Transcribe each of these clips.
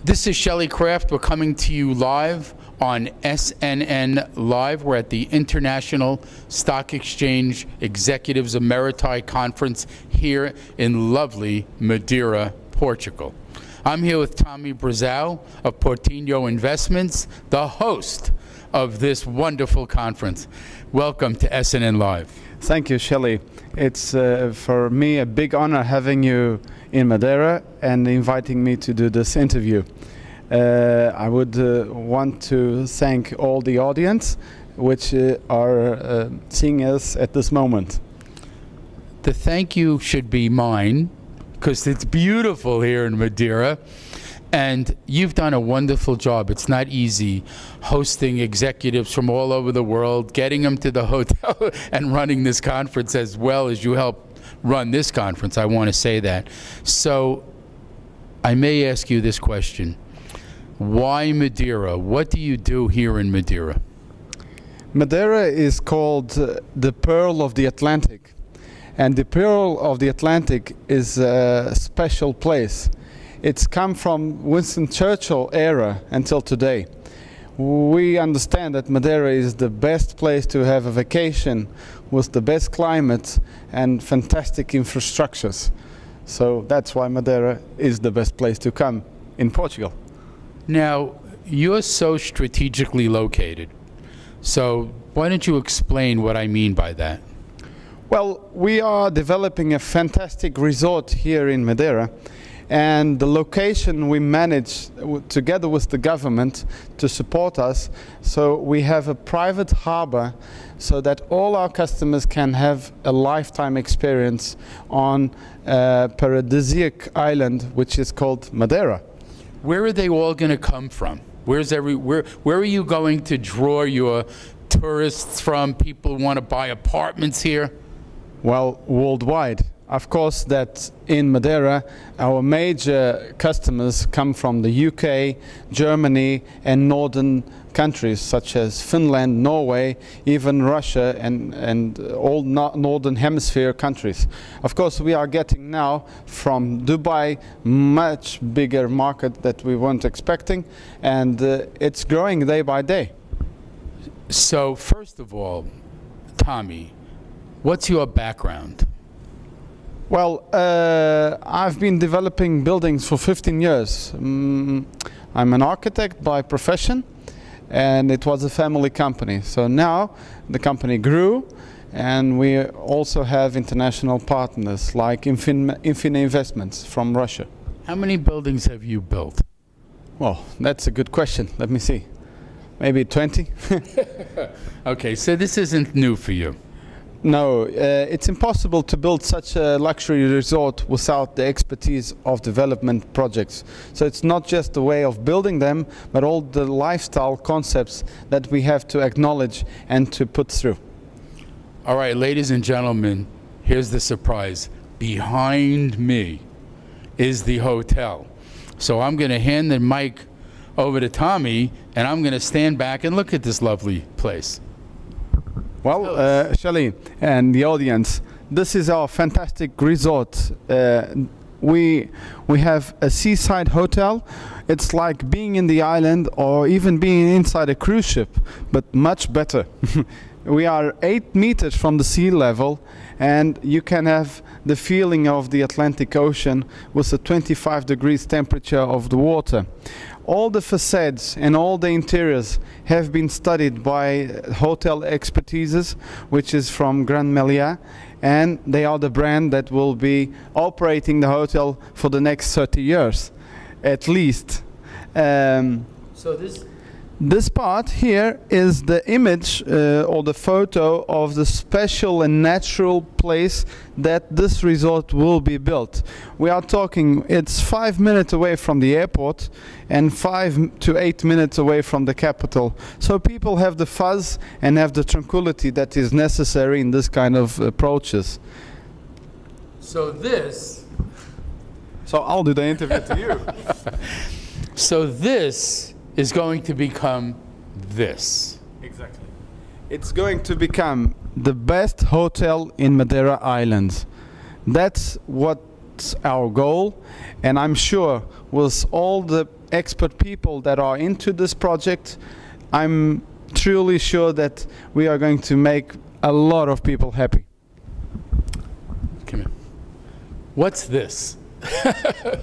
This is Shelley Kraft. We're coming to you live on SNNLive. We're at the International Stock Exchange Executives Emeriti Conference here in lovely Madeira, Portugal. I'm here with Tome Brazao of Portinho Investments, the host of this wonderful conference. Welcome to SNNLive. Thank you, Shelley. It's for me a big honor having you in Madeira and inviting me to do this interview. I would want to thank all the audience which are seeing us at this moment. The thank you should be mine because it's beautiful here in Madeira. And you've done a wonderful job. It's not easy hosting executives from all over the world, getting them to the hotel and running this conference as well as you help run this conference. I want to say that. So I may ask you this question. Why Madeira? What do you do here in Madeira? Madeira is called the Pearl of the Atlantic. And the Pearl of the Atlantic is a special place. It's come from Winston Churchill era until today. We understand that Madeira is the best place to have a vacation with the best climate and fantastic infrastructures. So that's why Madeira is the best place to come in Portugal. Now, you're so strategically located. So why don't you explain what I mean by that? Well, we are developing a fantastic resort here in Madeira. And the location we managed together with the government to support us, so we have a private harbor so that all our customers can have a lifetime experience on a paradisiac island which is called Madeira. Where are they all going to come from? Where are you going to draw your tourists from? People who want to buy apartments here? Well, worldwide. Of course, that in Madeira, our major customers come from the UK, Germany, and northern countries such as Finland, Norway, even Russia, and all northern hemisphere countries. Of course, we are getting now from Dubai much bigger market that we weren't expecting, and it's growing day by day. So, first of all, Tome, what's your background? Well, I've been developing buildings for 15 years. I'm an architect by profession, and it was a family company. So now the company grew, and we also have international partners like Infinite Investments from Russia. How many buildings have you built? Well, that's a good question. Let me see. Maybe 20? Okay, so this isn't new for you. No, it's impossible to build such a luxury resort without the expertise of development projects. So it's not just the way of building them, but all the lifestyle concepts that we have to acknowledge and to put through. All right, ladies and gentlemen, here's the surprise. Behind me is the hotel. So I'm going to hand the mic over to Tome, and I'm going to stand back and look at this lovely place. Well, Shelley and the audience, this is our fantastic resort. We have a seaside hotel. It's like being in the island or even being inside a cruise ship, but much better. We are 8 meters from the sea level, and you can have the feeling of the Atlantic Ocean with a 25 degrees temperature of the water. All the facades and all the interiors have been studied by hotel expertises, which is from Grand Meliá, and they are the brand that will be operating the hotel for the next 30 years, at least. So this part here is the image or the photo of the special and natural place that this resort will be built. We are talking, it's 5 minutes away from the airport and 5 to 8 minutes away from the capital. So people have the fuzz and have the tranquility that is necessary in this kind of approaches. So I'll do the interview to you. So this is going to become this. Exactly. It's going to become the best hotel in Madeira Islands. That's what It's our goal, and I'm sure with all the expert people that are into this project, I'm truly sure that we are going to make a lot of people happy. Come here. What's this?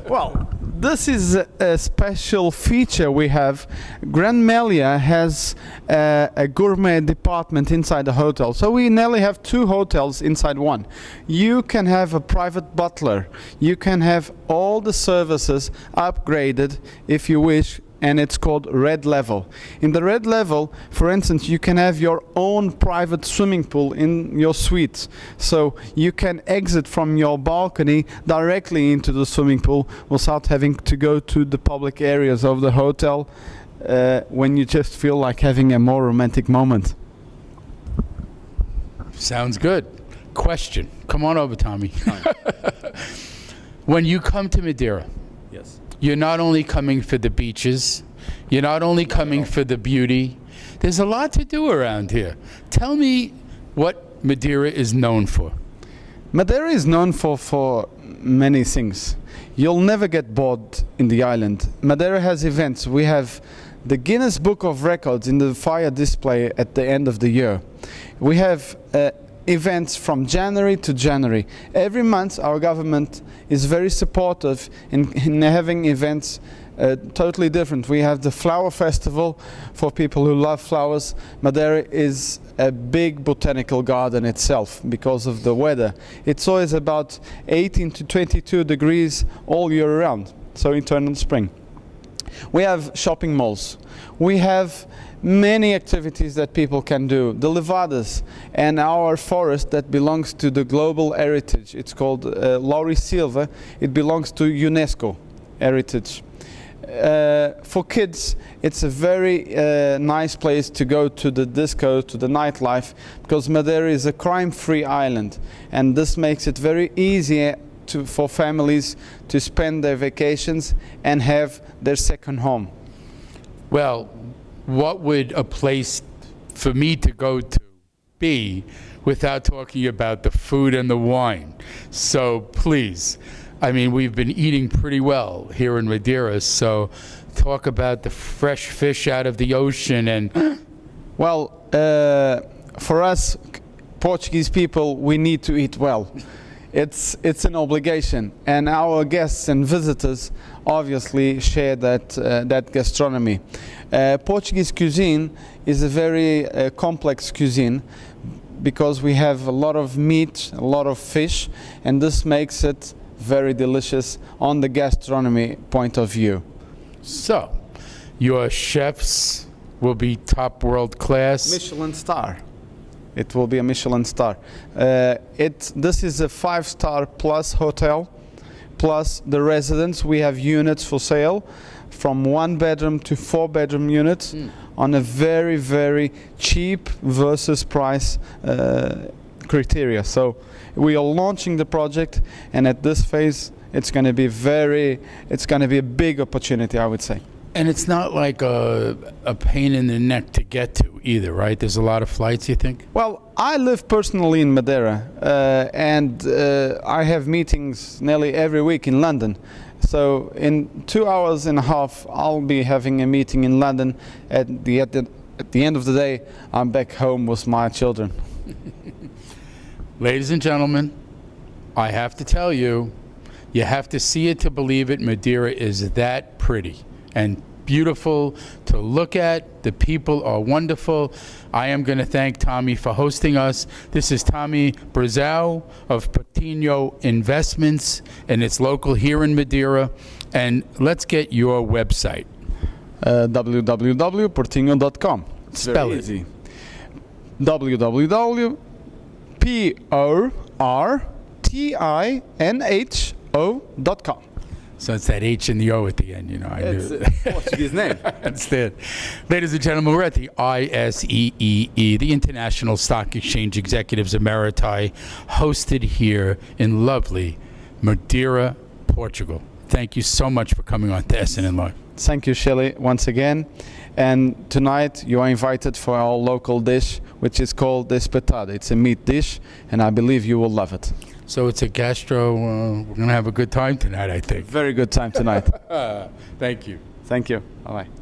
Well, this is a special feature we have. Grand Melia has a gourmet department inside the hotel. So we nearly have 2 hotels inside one. You can have a private butler. You can have all the services upgraded if you wish, and it's called Red Level. In the Red Level, for instance, you can have your own private swimming pool in your suite. So you can exit from your balcony directly into the swimming pool without having to go to the public areas of the hotel when you just feel like having a more romantic moment. Sounds good. Question. Come on over, Tommy. When you come to Madeira, Yes. you're not only coming for the beaches, you're not only coming for the beauty. There's a lot to do around here. Tell me what Madeira is known for. Madeira is known for many things. You'll never get bored in the island. Madeira has events. We have the Guinness Book of Records in the fire display at the end of the year. We have events from January to January. Every month our government is very supportive in having events totally different. We have the Flower Festival for people who love flowers. Madeira is a big botanical garden itself because of the weather. It's always about 18 to 22 degrees all year round, so eternal spring. We have shopping malls. We have many activities that people can do. The Levadas and our forest that belongs to the global heritage. It's called Lauri Silva. It belongs to UNESCO heritage. For kids, it's a very nice place to go to the disco, to the nightlife, because Madeira is a crime-free island, and this makes it very easy for families to spend their vacations and have their second home. Well, what would a place for me to go to be without talking about the food and the wine? So please, I mean, we've been eating pretty well here in Madeira, so talk about the fresh fish out of the ocean and... Well, for us Portuguese people, we need to eat well. It's an obligation, and our guests and visitors obviously share that gastronomy. Portuguese cuisine is a very complex cuisine because we have a lot of meat, a lot of fish, and this makes it very delicious on the gastronomy point of view. So, your chefs will be top world class? Michelin star. It will be a Michelin star. This is a 5-star plus hotel, plus the residence. We have units for sale from 1-bedroom to 4-bedroom units on a very, very cheap versus price criteria. So we are launching the project, and at this phase it's going to be a big opportunity, I would say. And it's not like a pain in the neck to get to either, right? There's a lot of flights, you think? Well, I live personally in Madeira, and I have meetings nearly every week in London. So in 2 hours and a half, I'll be having a meeting in London. At the end of the day, I'm back home with my children. Ladies and gentlemen, I have to tell you, you have to see it to believe it. Madeira is that pretty and beautiful to look at. The people are wonderful. I am going to thank Tommy for hosting us. This is Tome Brazao of Portinho Investments, and it's local here in Madeira. And let's get your website. www.portinho.com. It's Spell very it. easy. www.portinho.com. So it's that H and the O at the end, you know. I It's knew. a Portuguese name. Understand. Ladies and gentlemen, we're at the ISEEE, the International Stock Exchange Executives Emeriti, hosted here in lovely Madeira, Portugal. Thank you so much for coming on to SNNLive. Thank you, Shelley, once again. And tonight you are invited for our local dish, which is called espetada. It's a meat dish, and I believe you will love it. So it's a gastro. We're gonna have a good time tonight, I think. Very good time tonight. Thank you. Thank you. Bye-bye.